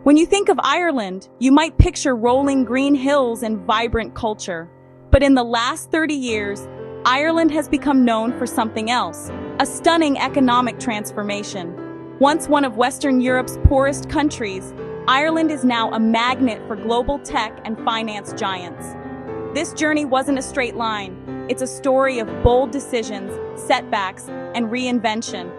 When you think of Ireland, you might picture rolling green hills and vibrant culture. But in the last 30 years, Ireland has become known for something else, a stunning economic transformation. Once one of Western Europe's poorest countries, Ireland is now a magnet for global tech and finance giants. This journey wasn't a straight line. It's a story of bold decisions, setbacks, and reinvention.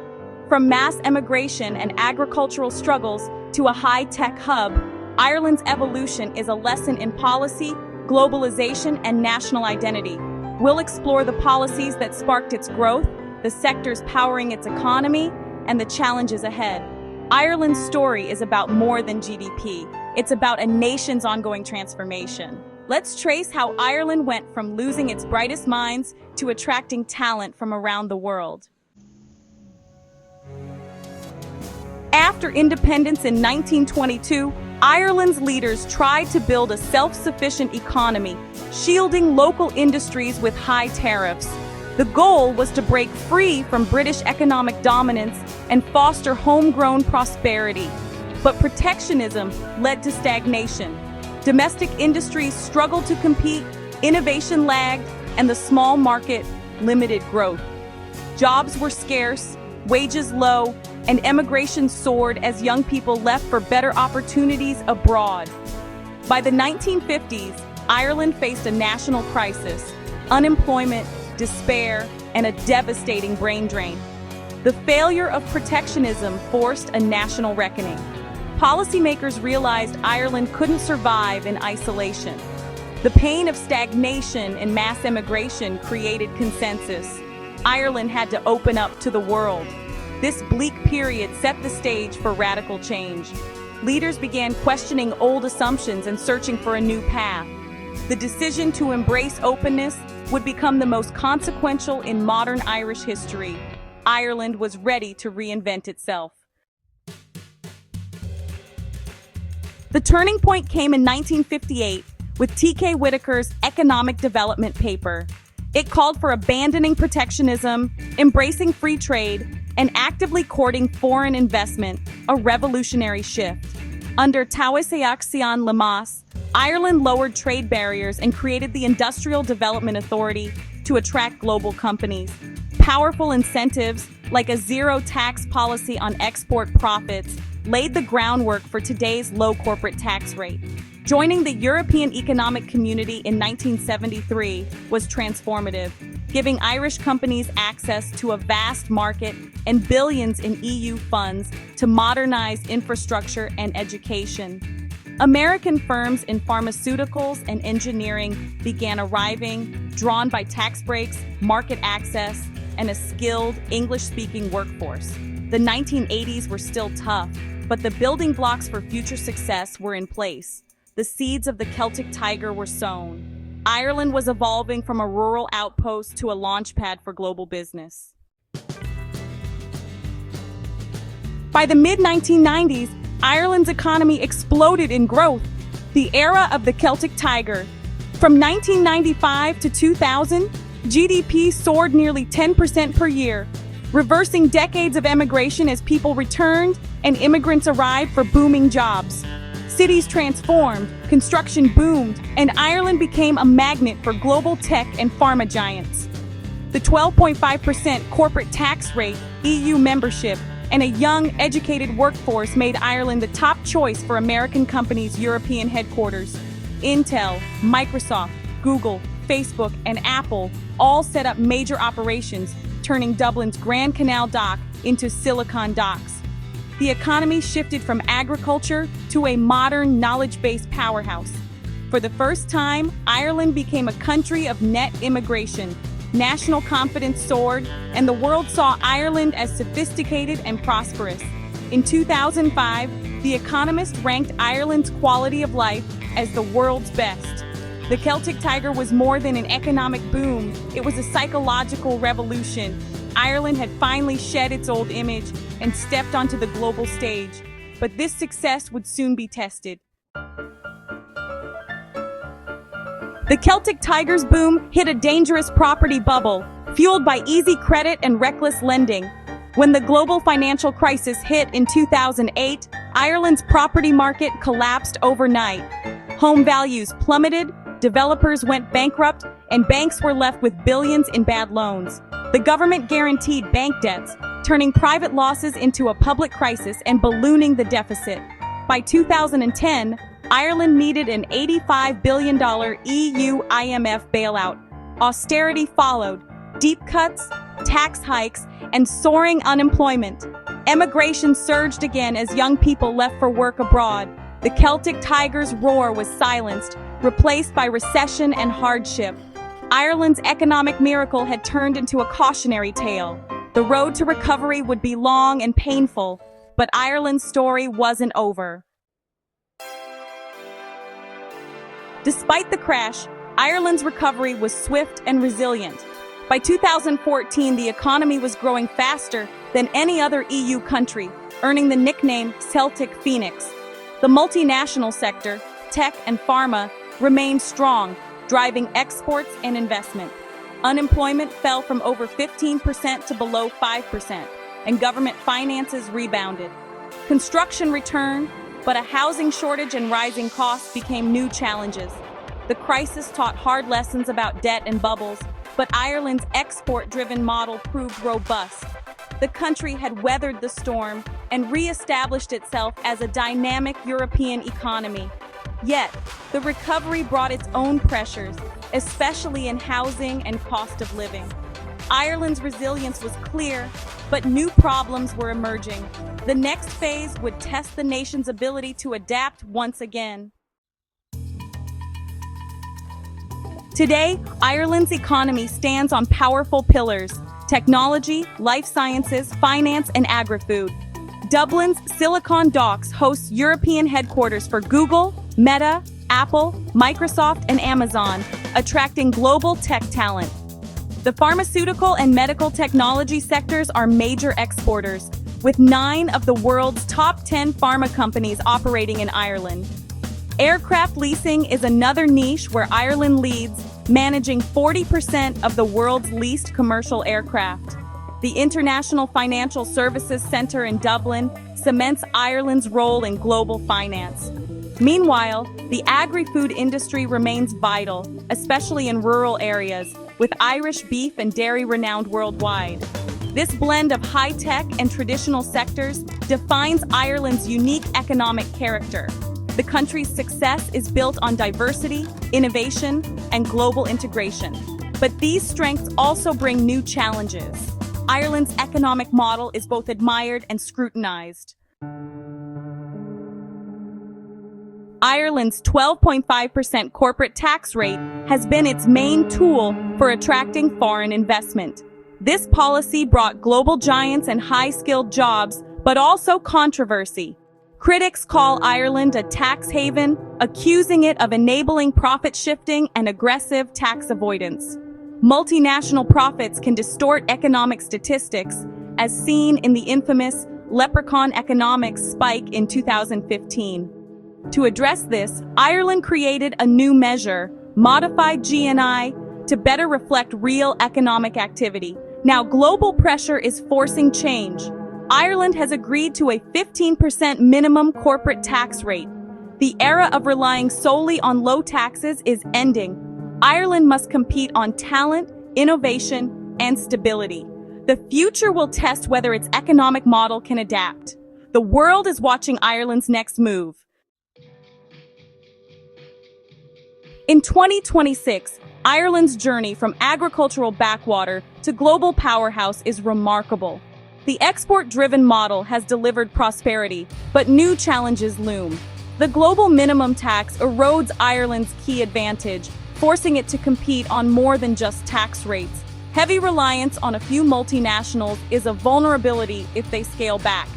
From mass emigration and agricultural struggles to a high-tech hub, Ireland's evolution is a lesson in policy, globalization, and national identity. We'll explore the policies that sparked its growth, the sectors powering its economy, and the challenges ahead. Ireland's story is about more than GDP. It's about a nation's ongoing transformation. Let's trace how Ireland went from losing its brightest minds to attracting talent from around the world. After independence in 1922, Ireland's leaders tried to build a self-sufficient economy, shielding local industries with high tariffs. The goal was to break free from British economic dominance and foster homegrown prosperity. But protectionism led to stagnation. Domestic industries struggled to compete, innovation lagged, and the small market limited growth. Jobs were scarce, wages low, and emigration soared as young people left for better opportunities abroad. By the 1950s, Ireland faced a national crisis, unemployment, despair, and a devastating brain drain. The failure of protectionism forced a national reckoning. Policymakers realized Ireland couldn't survive in isolation. The pain of stagnation and mass emigration created consensus. Ireland had to open up to the world. This bleak period set the stage for radical change. Leaders began questioning old assumptions and searching for a new path. The decision to embrace openness would become the most consequential in modern Irish history. Ireland was ready to reinvent itself. The turning point came in 1958 with T.K. Whitaker's economic development paper. It called for abandoning protectionism, embracing free trade, and actively courting foreign investment, a revolutionary shift. Under Taoiseach Lemass, Ireland lowered trade barriers and created the Industrial Development Authority to attract global companies. Powerful incentives, like a zero-tax policy on export profits, laid the groundwork for today's low corporate tax rate. Joining the European Economic Community in 1973 was transformative, giving Irish companies access to a vast market and billions in EU funds to modernize infrastructure and education. American firms in pharmaceuticals and engineering began arriving, drawn by tax breaks, market access, and a skilled English-speaking workforce. The 1980s were still tough, but the building blocks for future success were in place. The seeds of the Celtic Tiger were sown. Ireland was evolving from a rural outpost to a launchpad for global business. By the mid-1990s, Ireland's economy exploded in growth, the era of the Celtic Tiger. From 1995 to 2000, GDP soared nearly 10% per year, reversing decades of emigration as people returned and immigrants arrived for booming jobs. Cities transformed, construction boomed, and Ireland became a magnet for global tech and pharma giants. The 12.5% corporate tax rate, EU membership, and a young, educated workforce made Ireland the top choice for American companies' European headquarters. Intel, Microsoft, Google, Facebook, and Apple all set up major operations, turning Dublin's Grand Canal Dock into Silicon Docks. The economy shifted from agriculture to a modern, knowledge-based powerhouse. For the first time, Ireland became a country of net immigration. National confidence soared, and the world saw Ireland as sophisticated and prosperous. In 2005, The Economist ranked Ireland's quality of life as the world's best. The Celtic Tiger was more than an economic boom, it was a psychological revolution. Ireland had finally shed its old image and stepped onto the global stage. But this success would soon be tested. The Celtic Tiger's boom hit a dangerous property bubble, fueled by easy credit and reckless lending. When the global financial crisis hit in 2008, Ireland's property market collapsed overnight. Home values plummeted, developers went bankrupt, and banks were left with billions in bad loans. The government guaranteed bank debts, turning private losses into a public crisis and ballooning the deficit. By 2010, Ireland needed an $85 billion EU-IMF bailout. Austerity followed, deep cuts, tax hikes, and soaring unemployment. Emigration surged again as young people left for work abroad. The Celtic Tiger's roar was silenced, replaced by recession and hardship. Ireland's economic miracle had turned into a cautionary tale. The road to recovery would be long and painful, but Ireland's story wasn't over. Despite the crash, Ireland's recovery was swift and resilient. By 2014, the economy was growing faster than any other EU country, earning the nickname Celtic Phoenix. The multinational sector, tech and pharma, remained strong, driving exports and investment. Unemployment fell from over 15% to below 5%, and government finances rebounded. Construction returned, but a housing shortage and rising costs became new challenges. The crisis taught hard lessons about debt and bubbles, but Ireland's export-driven model proved robust. The country had weathered the storm and re-established itself as a dynamic European economy. Yet, the recovery brought its own pressures, especially in housing and cost of living. Ireland's resilience was clear, but new problems were emerging. The next phase would test the nation's ability to adapt once again. Today, Ireland's economy stands on powerful pillars: technology, life sciences, finance, and agri-food. Dublin's Silicon Docks hosts European headquarters for Google, Meta, Apple, Microsoft, and Amazon, attracting global tech talent. The pharmaceutical and medical technology sectors are major exporters, with 9 of the world's top 10 pharma companies operating in Ireland. Aircraft leasing is another niche where Ireland leads, managing 40% of the world's leased commercial aircraft. The International Financial Services Centre in Dublin cements Ireland's role in global finance. Meanwhile, the agri-food industry remains vital, especially in rural areas, with Irish beef and dairy renowned worldwide. This blend of high-tech and traditional sectors defines Ireland's unique economic character. The country's success is built on diversity, innovation, and global integration. But these strengths also bring new challenges. Ireland's economic model is both admired and scrutinized. Ireland's 12.5% corporate tax rate has been its main tool for attracting foreign investment. This policy brought global giants and high-skilled jobs, but also controversy. Critics call Ireland a tax haven, accusing it of enabling profit shifting and aggressive tax avoidance. Multinational profits can distort economic statistics, as seen in the infamous leprechaun economics spike in 2015. To address this, Ireland created a new measure, modified GNI, to better reflect real economic activity. Now, global pressure is forcing change. Ireland has agreed to a 15% minimum corporate tax rate. The era of relying solely on low taxes is ending. Ireland must compete on talent, innovation, and stability. The future will test whether its economic model can adapt. The world is watching Ireland's next move. In 2026, Ireland's journey from agricultural backwater to global powerhouse is remarkable. The export-driven model has delivered prosperity, but new challenges loom. The global minimum tax erodes Ireland's key advantage, forcing it to compete on more than just tax rates. Heavy reliance on a few multinationals is a vulnerability if they scale back.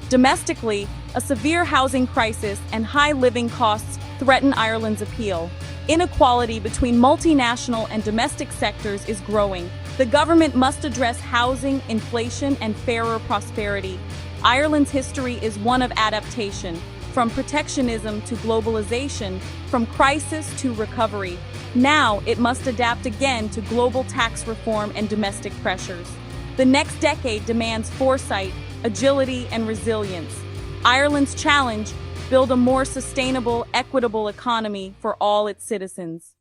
Domestically, a severe housing crisis and high living costs threaten Ireland's appeal. Inequality between multinational and domestic sectors is growing. The government must address housing, inflation, and fairer prosperity. Ireland's history is one of adaptation, from protectionism to globalization, from crisis to recovery. Now it must adapt again to global tax reform and domestic pressures. The next decade demands foresight, agility, and resilience. Ireland's challenge: build a more sustainable, equitable economy for all its citizens.